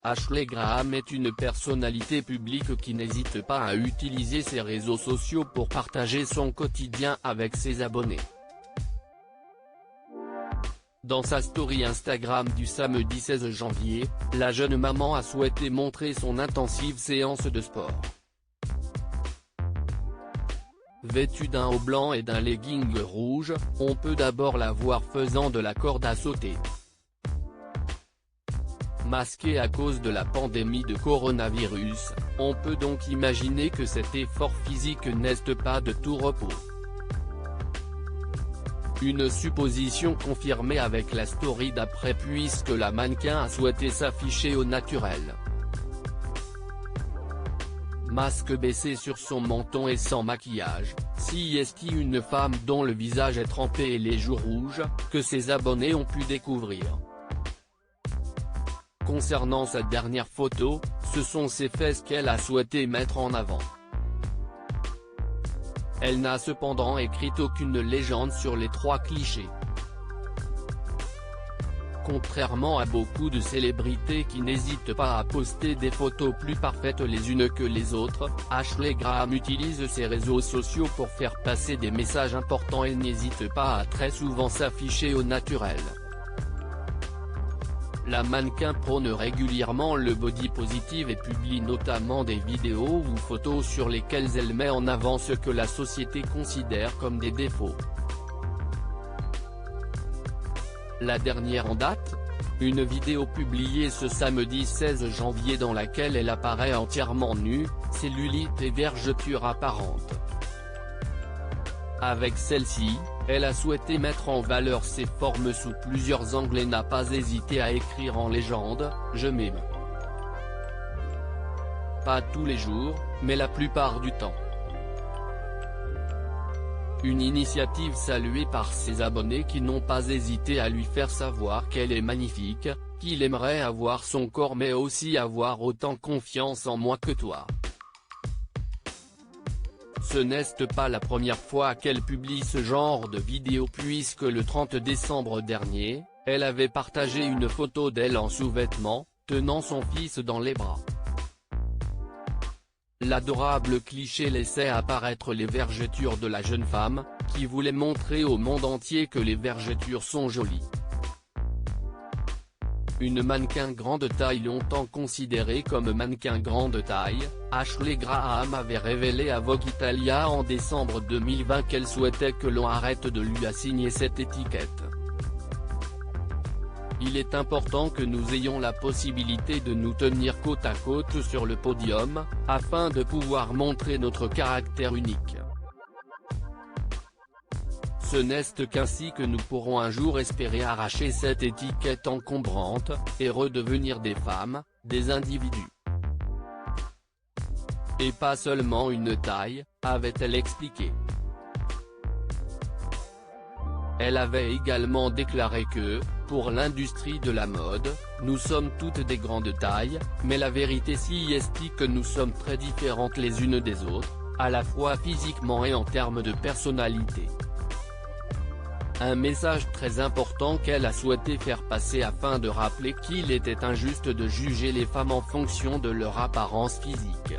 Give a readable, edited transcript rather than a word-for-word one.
Ashley Graham est une personnalité publique qui n'hésite pas à utiliser ses réseaux sociaux pour partager son quotidien avec ses abonnés. Dans sa story Instagram du samedi 16 janvier, la jeune maman a souhaité montrer son intensive séance de sport. Vêtue d'un haut blanc et d'un legging rouge, on peut d'abord la voir faisant de la corde à sauter. Masquée à cause de la pandémie de coronavirus, on peut donc imaginer que cet effort physique n'est pas de tout repos. Une supposition confirmée avec la story d'après puisque la mannequin a souhaité s'afficher au naturel. Masque baissé sur son menton et sans maquillage, si est une femme dont le visage est trempé et les joues rouges, que ses abonnés ont pu découvrir. Concernant sa dernière photo, ce sont ses fesses qu'elle a souhaité mettre en avant. Elle n'a cependant écrit aucune légende sur les 3 clichés. Contrairement à beaucoup de célébrités qui n'hésitent pas à poster des photos plus parfaites les unes que les autres, Ashley Graham utilise ses réseaux sociaux pour faire passer des messages importants et n'hésite pas à très souvent s'afficher au naturel. La mannequin prône régulièrement le body positive et publie notamment des vidéos ou photos sur lesquelles elle met en avant ce que la société considère comme des défauts. La dernière en date ? Une vidéo publiée ce samedi 16 janvier dans laquelle elle apparaît entièrement nue, cellulite et vergeture apparente. Avec celle-ci, elle a souhaité mettre en valeur ses formes sous plusieurs angles et n'a pas hésité à écrire en légende « Je m'aime ». Pas tous les jours, mais la plupart du temps. Une initiative saluée par ses abonnés qui n'ont pas hésité à lui faire savoir qu'elle est magnifique, qu'il aimerait avoir son corps mais aussi avoir autant confiance en moi que toi. Ce n'est pas la première fois qu'elle publie ce genre de vidéo puisque le 30 décembre dernier, elle avait partagé une photo d'elle en sous-vêtements, tenant son fils dans les bras. L'adorable cliché laissait apparaître les vergetures de la jeune femme, qui voulait montrer au monde entier que les vergetures sont jolies. Une mannequin grande taille longtemps considérée comme mannequin grande taille, Ashley Graham avait révélé à Vogue Italia en décembre 2020 qu'elle souhaitait que l'on arrête de lui assigner cette étiquette. Il est important que nous ayons la possibilité de nous tenir côte à côte sur le podium, afin de pouvoir montrer notre caractère unique. Ce n'est qu'ainsi que nous pourrons un jour espérer arracher cette étiquette encombrante, et redevenir des femmes, des individus. Et pas seulement une taille, avait-elle expliqué. Elle avait également déclaré que, pour l'industrie de la mode, nous sommes toutes des grandes tailles, mais la vérité est que nous sommes très différentes les unes des autres, à la fois physiquement et en termes de personnalité. Un message très important qu'elle a souhaité faire passer afin de rappeler qu'il était injuste de juger les femmes en fonction de leur apparence physique.